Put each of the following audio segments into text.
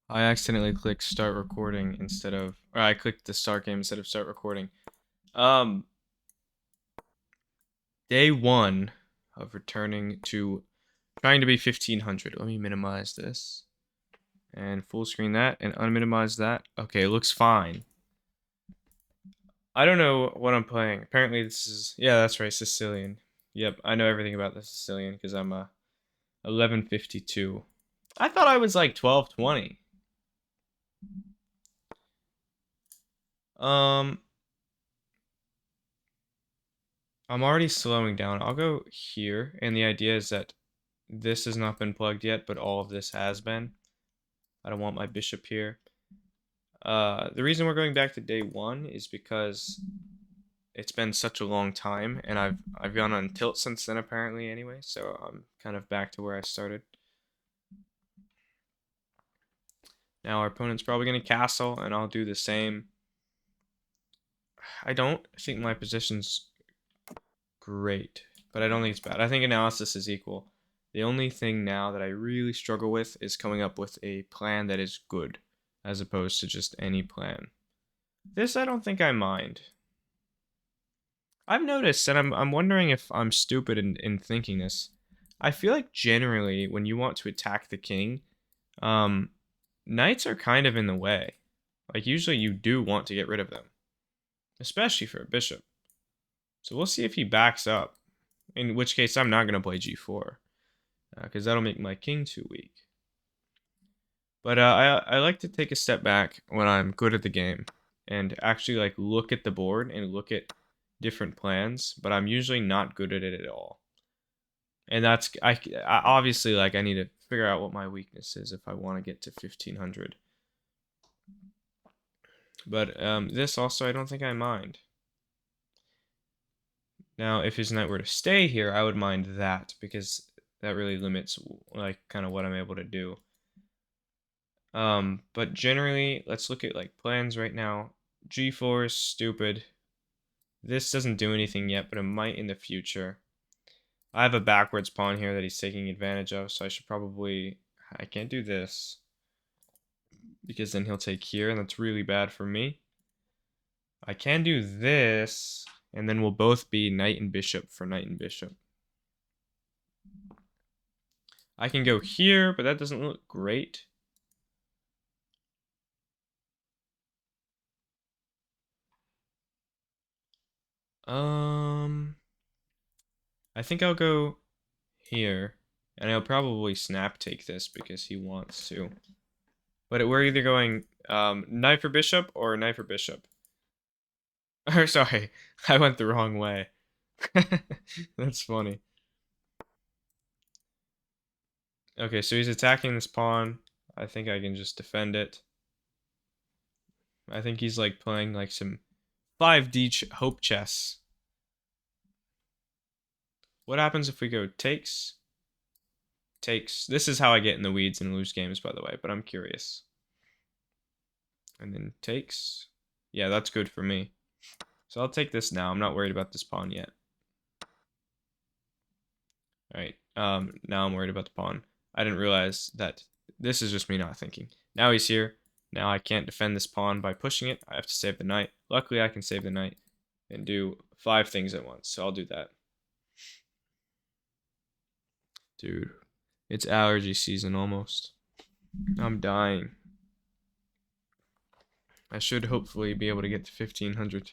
I accidentally clicked start recording or I clicked the start game instead of start recording. Um, Day one of returning to trying to be 1500. Let me minimize this and full screen that and unminimize that. Okay, it looks fine. I don't know what I'm playing. Apparently this is, yeah, that's right, Sicilian. Yep, I know everything about the Sicilian because I'm 1152. I thought I was like 1220. Um, I'm already slowing down. I'll go here, and the idea is that this has not been plugged yet, but all of this has been. I don't want my bishop here. The reason we're going back to day one is because it's been such a long time, and I've gone on tilt since then apparently anyway, so I'm kind of back to where I started. Now our opponent's probably going to castle, and I'll do the same. I don't think my position's great, but I don't think it's bad. I think analysis is equal. The only thing now that I really struggle with is coming up with a plan that is good, as opposed to just any plan. This I don't think I mind. I've noticed, and I'm wondering if I'm stupid in thinking this. I feel like generally when you want to attack the king, um, knights are kind of in the way. Like usually you do want to get rid of them, especially for a bishop. So we'll see if he backs up. In which case I'm not gonna play g4, because that'll make my king too weak. But I like to take a step back when I'm good at the game and actually like look at the board and look at different plans, but I'm usually not good at it at all. And I obviously like I need to figure out what my weakness is if I want to get to 1500. But this also I don't think I mind. Now, if his knight were to stay here, I would mind that because that really limits like kind of what I'm able to do. But generally, let's look at like plans right now. G4 is stupid. This doesn't do anything yet, but it might in the future. I have a backwards pawn here that he's taking advantage of, so I should probably... I can't do this because then he'll take here, and that's really bad for me. I can do this, and then we'll both be knight and bishop for knight and bishop. I can go here, but that doesn't look great. I think I'll go here, and I'll probably snap take this because he wants to. But we're either going knight for bishop or knight for bishop. Or sorry, I went the wrong way. That's funny. Okay, so he's attacking this pawn. I think I can just defend it. I think he's like playing like some 5D hope chess. What happens if we go takes? Takes. This is how I get in the weeds and lose games, by the way, but I'm curious. And then takes. Yeah, that's good for me. So I'll take this now. I'm not worried about this pawn yet. Alright, now I'm worried about the pawn. I didn't realize that this is just me not thinking. Now he's here. Now I can't defend this pawn by pushing it. I have to save the knight. Luckily, I can save the knight and do 5 things at once, so I'll do that. Dude, it's allergy season almost. I'm dying. I should hopefully be able to get to 1500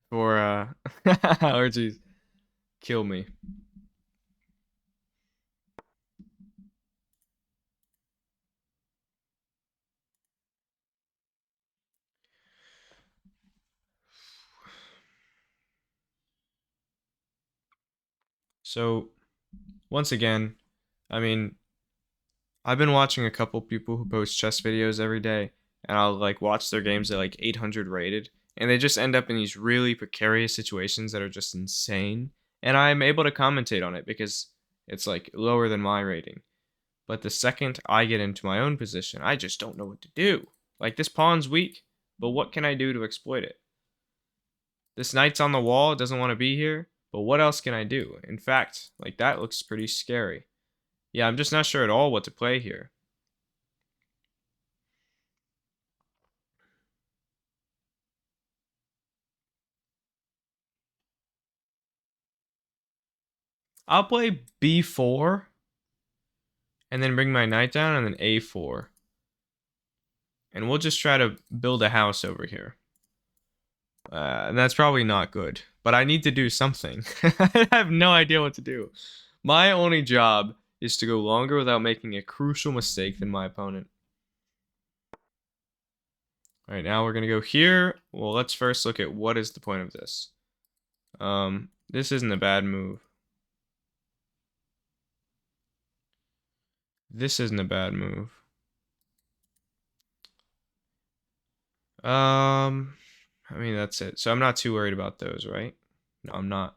before allergies kill me. So, once again, I mean, I've been watching a couple people who post chess videos every day, and I'll like watch their games at like 800 rated, and they just end up in these really precarious situations that are just insane. And I'm able to commentate on it because it's like lower than my rating. But the second I get into my own position, I just don't know what to do. Like this pawn's weak, but what can I do to exploit it? This knight's on the wall, doesn't want to be here, but what else can I do? In fact, like that looks pretty scary. Yeah, I'm just not sure at all what to play here. I'll play b4 and then bring my knight down and then a4. And we'll just try to build a house over here. And that's probably not good. But I need to do something. I have no idea what to do. My only job is to go longer without making a crucial mistake than my opponent. Alright, now we're going to go here. Well, let's first look at what is the point of this. This isn't a bad move. This isn't a bad move. I mean, that's it. So I'm not too worried about those, right? No, I'm not.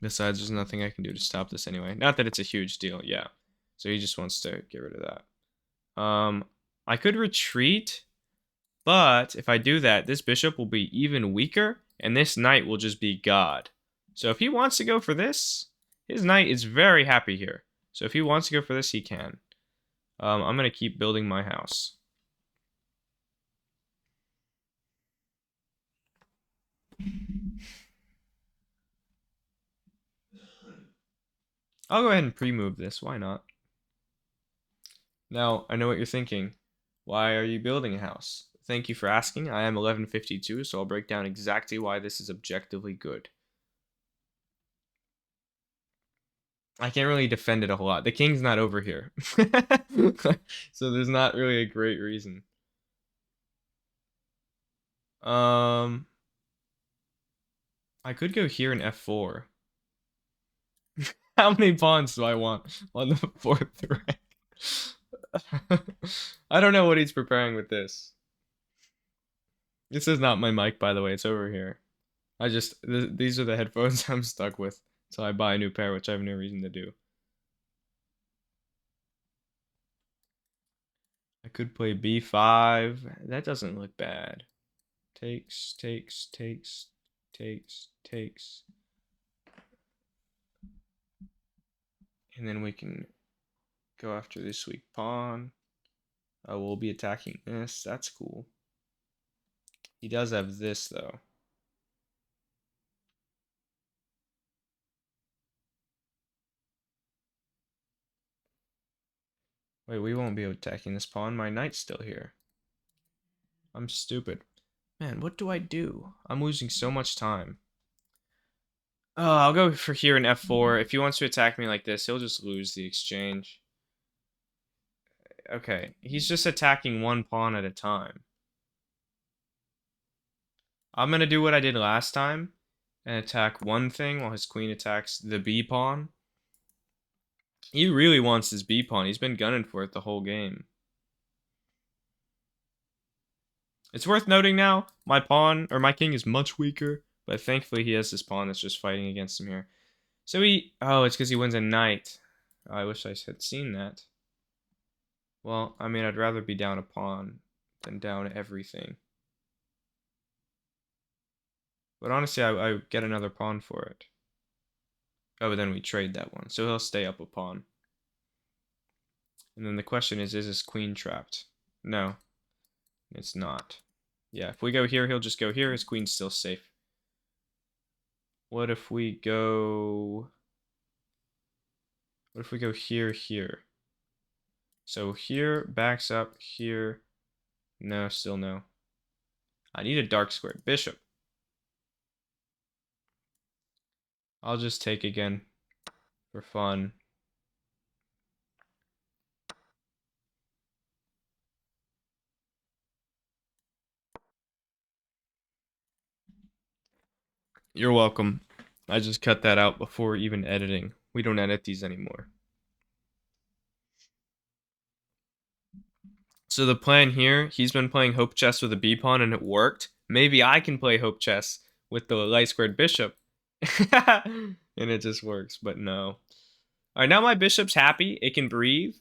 Besides, there's nothing I can do to stop this anyway. Not that it's a huge deal, yeah. So he just wants to get rid of that. I could retreat, but if I do that, this bishop will be even weaker, and this knight will just be God. So if he wants to go for this, his knight is very happy here. So if he wants to go for this, he can. I'm going to keep building my house. I'll go ahead and pre-move this. Why not? Now, I know what you're thinking. Why are you building a house? Thank you for asking. I am 1152, so I'll break down exactly why this is objectively good. I can't really defend it a whole lot. The king's not over here. So there's not really a great reason. I could go here in f4. How many pawns do I want on the fourth rank? I don't know what he's preparing with this. This is not my mic, by the way. It's over here. These are the headphones I'm stuck with. So I buy a new pair, which I have no reason to do. I could play b5. That doesn't look bad. Takes. And then we can go after this weak pawn. We'll be attacking this. That's cool. He does have this, though. Wait, we won't be attacking this pawn. My knight's still here. I'm stupid. Man, what do I do? I'm losing so much time. I'll go for here in f4. If he wants to attack me like this, he'll just lose the exchange. Okay, he's just attacking one pawn at a time. I'm going to do what I did last time and attack one thing while his queen attacks the b pawn. He really wants his b pawn. He's been gunning for it the whole game. It's worth noting now, my pawn, or my king is much weaker, but thankfully he has this pawn that's just fighting against him here. So it's because he wins a knight. I wish I had seen that. Well, I mean, I'd rather be down a pawn than down everything. But honestly, I get another pawn for it. Oh, but then we trade that one. So he'll stay up a pawn. And then the question is his queen trapped? No, it's not. Yeah, if we go here, he'll just go here. His queen's still safe. What if we go here, here? So here, backs up, here. No, still no. I need a dark squared bishop. I'll just take again for fun. You're welcome. I just cut that out before even editing. We don't edit these anymore. So the plan here, he's been playing hope chess with a b pawn and it worked. Maybe I can play hope chess with the light squared bishop. And it just works, but no. All right, now my bishop's happy. It can breathe.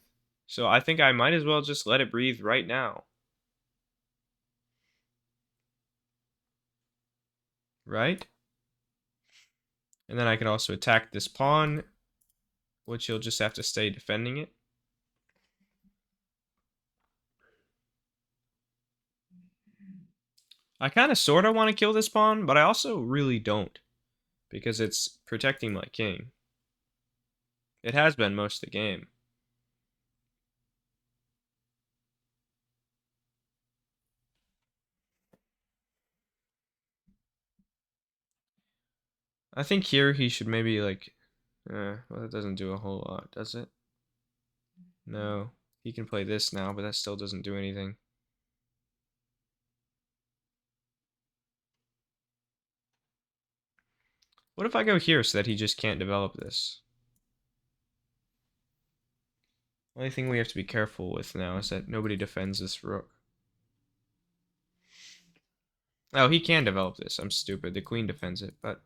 So I think I might as well just let it breathe right now. Right? And then I can also attack this pawn, which he'll just have to stay defending it. I kind of sort of want to kill this pawn, but I also really don't. because it's protecting my king. It has been most of the game. I think here he should maybe like, well, that doesn't do a whole lot, does it? No, he can play this now, but that still doesn't do anything. What if I go here so that he just can't develop this? Only thing we have to be careful with now is that nobody defends this rook. Oh, he can develop this. I'm stupid. The queen defends it, but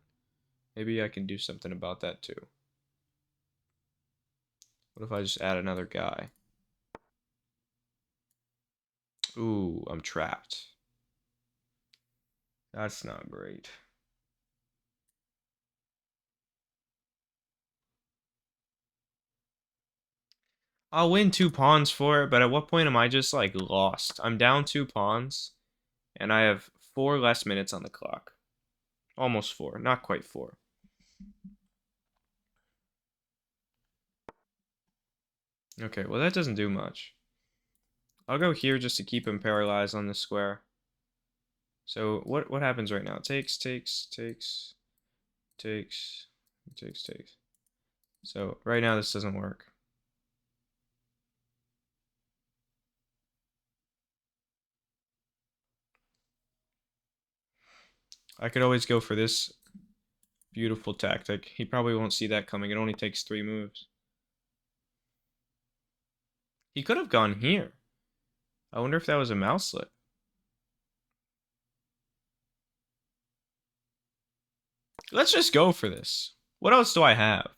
maybe I can do something about that too. What if I just add another guy? Ooh, I'm trapped. That's not great. I'll win 2 pawns for it, but at what point am I just like lost? I'm down 2 pawns, and I have 4 less minutes on the clock. Almost 4, not quite 4. Okay, well that doesn't do much. I'll go here just to keep him paralyzed on the square. So what happens right now? Takes. So right now this doesn't work. I could always go for this beautiful tactic. He probably won't see that coming. It only takes 3 moves. He could have gone here. I wonder if that was a mouse slip. Let's just go for this. What else do I have?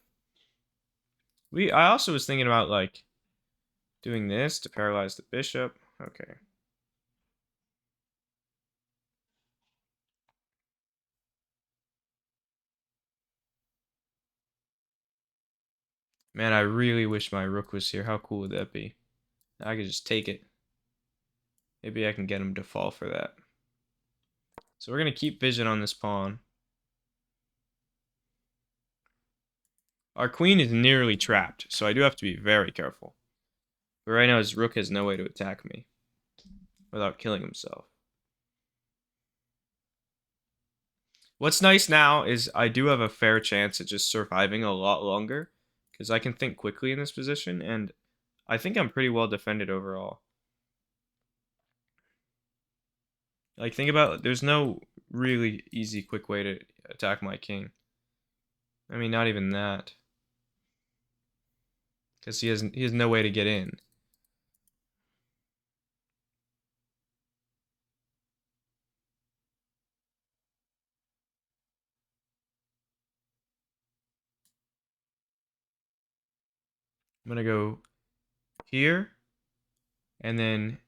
I also was thinking about like doing this to paralyze the bishop. Okay. Man, I really wish my rook was here. How cool would that be? I could just take it. Maybe I can get him to fall for that. So we're going to keep vision on this pawn. Our queen is nearly trapped, so I do have to be very careful. But right now his rook has no way to attack me without killing himself. What's nice now is I do have a fair chance at just surviving a lot longer because I can think quickly in this position, and I think I'm pretty well defended overall. Like, think about, there's no really easy, quick way to attack my king. I mean, not even that. Because he has no way to get in. I'm going to go here, and then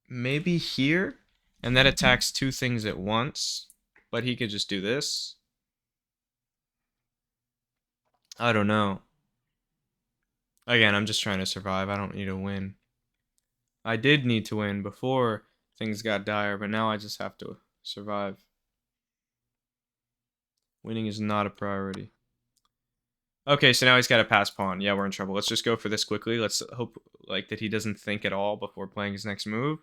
maybe here, and that attacks 2 things at once, but he could just do this. I don't know. Again, I'm just trying to survive. I don't need to win. I did need to win before things got dire, but now I just have to survive. Winning is not a priority. Okay, so now he's got a pass pawn. Yeah, we're in trouble. Let's just go for this quickly. Let's hope like that he doesn't think at all before playing his next move.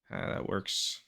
That works.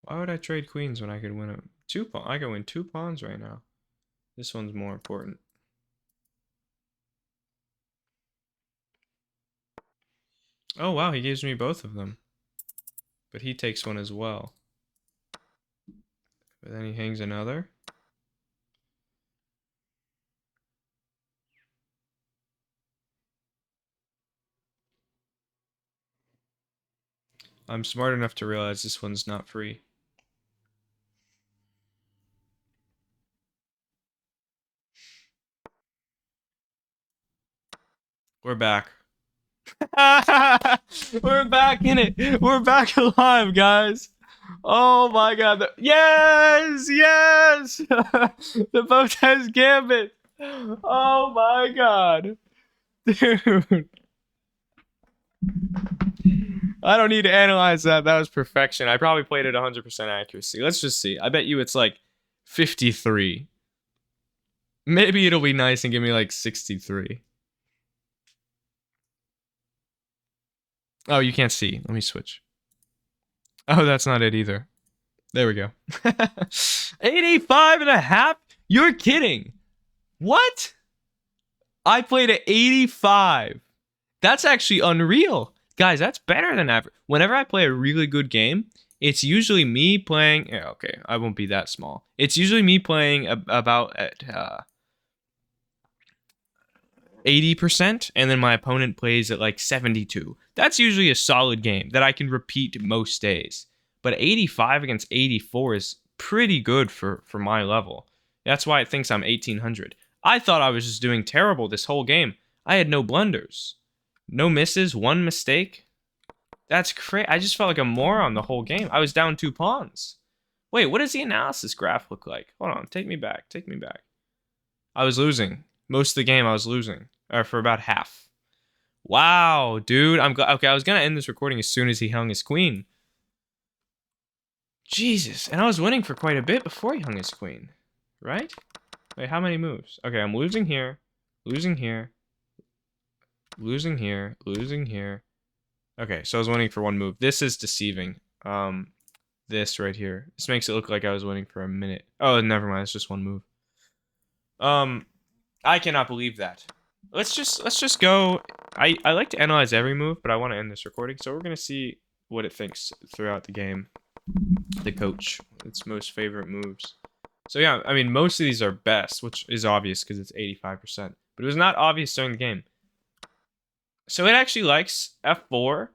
Why would I trade queens when I could win I could win 2 pawns right now. This one's more important. Oh wow, he gives me both of them. But he takes one as well. But then he hangs another. I'm smart enough to realize this one's not free. We're back. We're back in it. We're back alive, guys. Oh my god. Yes! Yes! The Botez Gambit. Oh my god. Dude. I don't need to analyze that. That was perfection. I probably played it 100% accuracy. Let's just see. I bet you it's like 53. Maybe it'll be nice and give me like 63. Oh, you can't see. Let me switch. Oh, that's not it either. There we go. 85 and a half? You're kidding. What? I played at 85. That's actually unreal. Guys, that's better than ever. Whenever I play a really good game, it's usually me playing. Yeah, okay, I won't be that small. It's usually me playing about at 80%, and then my opponent plays at like 72. That's usually a solid game that I can repeat most days. But 85 against 84 is pretty good for my level. That's why it thinks I'm 1800. I thought I was just doing terrible this whole game. I had no blunders. No misses, one mistake. That's crazy. I just felt like a moron the whole game. I was down 2 pawns. Wait, what does the analysis graph look like? Hold on, take me back. Take me back. I was losing. Most of the game I was losing. Or for about half. Wow, dude. Okay, I was gonna end this recording as soon as he hung his queen. Jesus. And I was winning for quite a bit before he hung his queen. Right? Wait, how many moves? Okay, I'm losing here. Losing here. Losing here. Losing here. Okay, so I was winning for 1 move. This is deceiving. This right here. This makes it look like I was winning for a minute. Oh, never mind. It's just 1 move. I cannot believe that. Let's just go. I like to analyze every move, but I want to end this recording, so we're gonna see what it thinks throughout the game. The coach, its most favorite moves. So yeah, I mean most of these are best, which is obvious because it's 85%, but it was not obvious during the game. So it actually likes F4,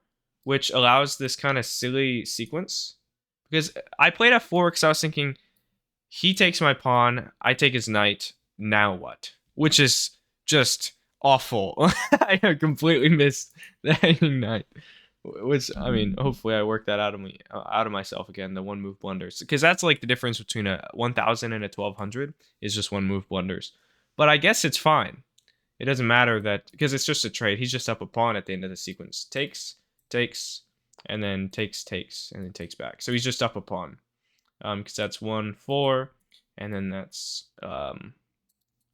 which allows this kind of silly sequence. Because I played F4 because I was thinking, he takes my pawn, I take his knight, now what? Which is just awful. I completely missed the hanging knight. Which, I mean, hopefully I work that out of myself again, the 1 move blunders. Because that's like the difference between a 1000 and a 1200 is just 1 move blunders. But I guess it's fine. It doesn't matter that, because it's just a trade. He's just up a pawn at the end of the sequence. Takes, and then takes, and then takes back. So he's just up a pawn. Because that's 1, 4, and then that's, oh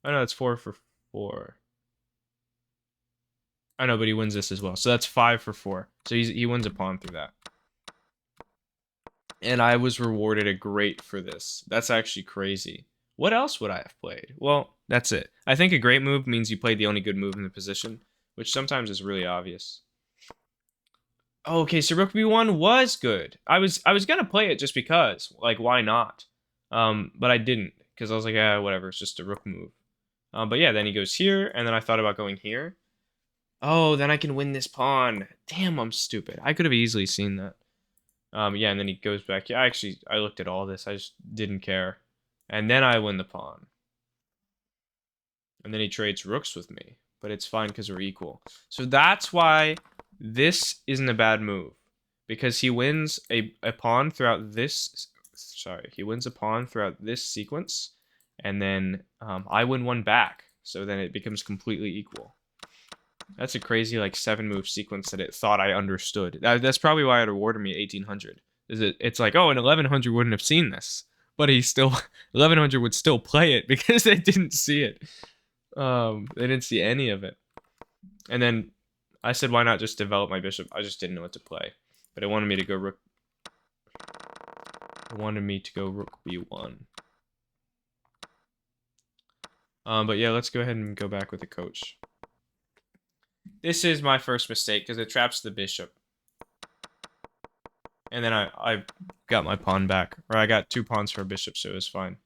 no, that's 4 for 4. I know, but he wins this as well. So that's 5 for 4. So he wins a pawn through that. And I was rewarded a great for this. That's actually crazy. What else would I have played? Well, that's it. I think a great move means you played the only good move in the position, which sometimes is really obvious. Oh, okay, so Rook B1 was good. I was gonna play it just because. Like, why not? But I didn't, because I was like, whatever, it's just a rook move. But yeah, then he goes here, and then I thought about going here. Oh, then I can win this pawn. Damn, I'm stupid. I could have easily seen that. Yeah, and then he goes back. Yeah, I looked at all this. I just didn't care. And then I win the pawn. And then he trades rooks with me. But it's fine because we're equal. So that's why this isn't a bad move. Because he wins a pawn throughout this... Sorry, he wins a pawn throughout this sequence. And then I win 1 back. So then it becomes completely equal. That's a crazy, like, 7-move sequence that it thought I understood. That's probably why it awarded me 1800. It's like, oh, an 1100 wouldn't have seen this. But 1100 would still play it because they didn't see it. They didn't see any of it. And then I said, why not just develop my bishop? I just didn't know what to play. But it wanted me to go rook. It wanted me to go rook b1. But yeah, let's go ahead and go back with the coach. This is my first mistake because it traps the bishop. And then I got my pawn back. Or I got 2 pawns for a bishop, so it was fine.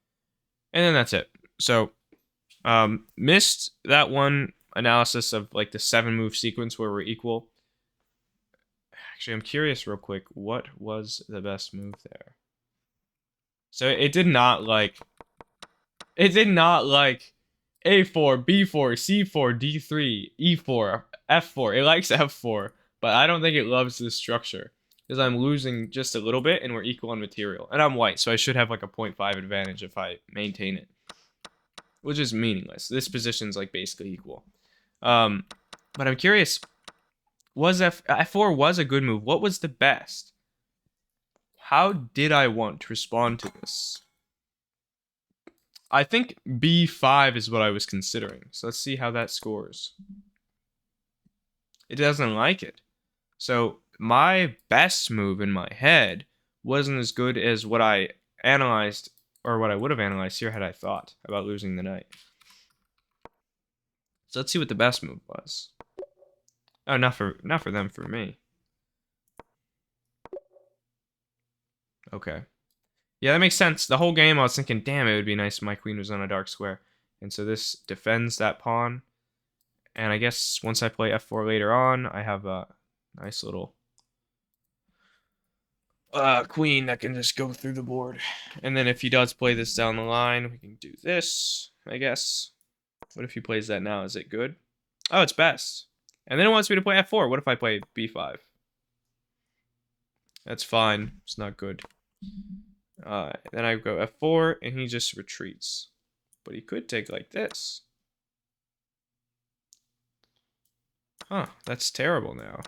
And then that's it. So, missed that one analysis of like the 7-move sequence where we're equal. Actually, I'm curious real quick. What was the best move there? So it did not like A4, B4, C4, D3, E4, F4. It likes F4, but I don't think it loves this structure because I'm losing just a little bit and we're equal on material. And I'm white, so I should have like a 0.5 advantage if I maintain it, which is meaningless. This position's like basically equal. But I'm curious, was F4 was a good move. What was the best? How did I want to respond to this? I think B5 is what I was considering. So let's see how that scores. It doesn't like it. So my best move in my head wasn't as good as what I analyzed, or what I would have analyzed here had I thought about losing the knight. So let's see what the best move was. Oh, not for them, for me. Okay. Yeah, that makes sense. The whole game I was thinking, damn, it would be nice if my queen was on a dark square. And so this defends that pawn. And I guess once I play F4 later on, I have a nice little queen that can just go through the board. And then if he does play this down the line, we can do this, I guess. What if he plays that now? Is it good? Oh, it's best. And then it wants me to play F4. What if I play B5? That's fine. It's not good. Then I go F4, and he just retreats. But he could take like this. Huh, that's terrible now.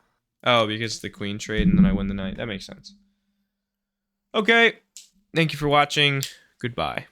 Oh, because the queen trade, and then I win the knight. That makes sense. Okay, thank you for watching. Goodbye.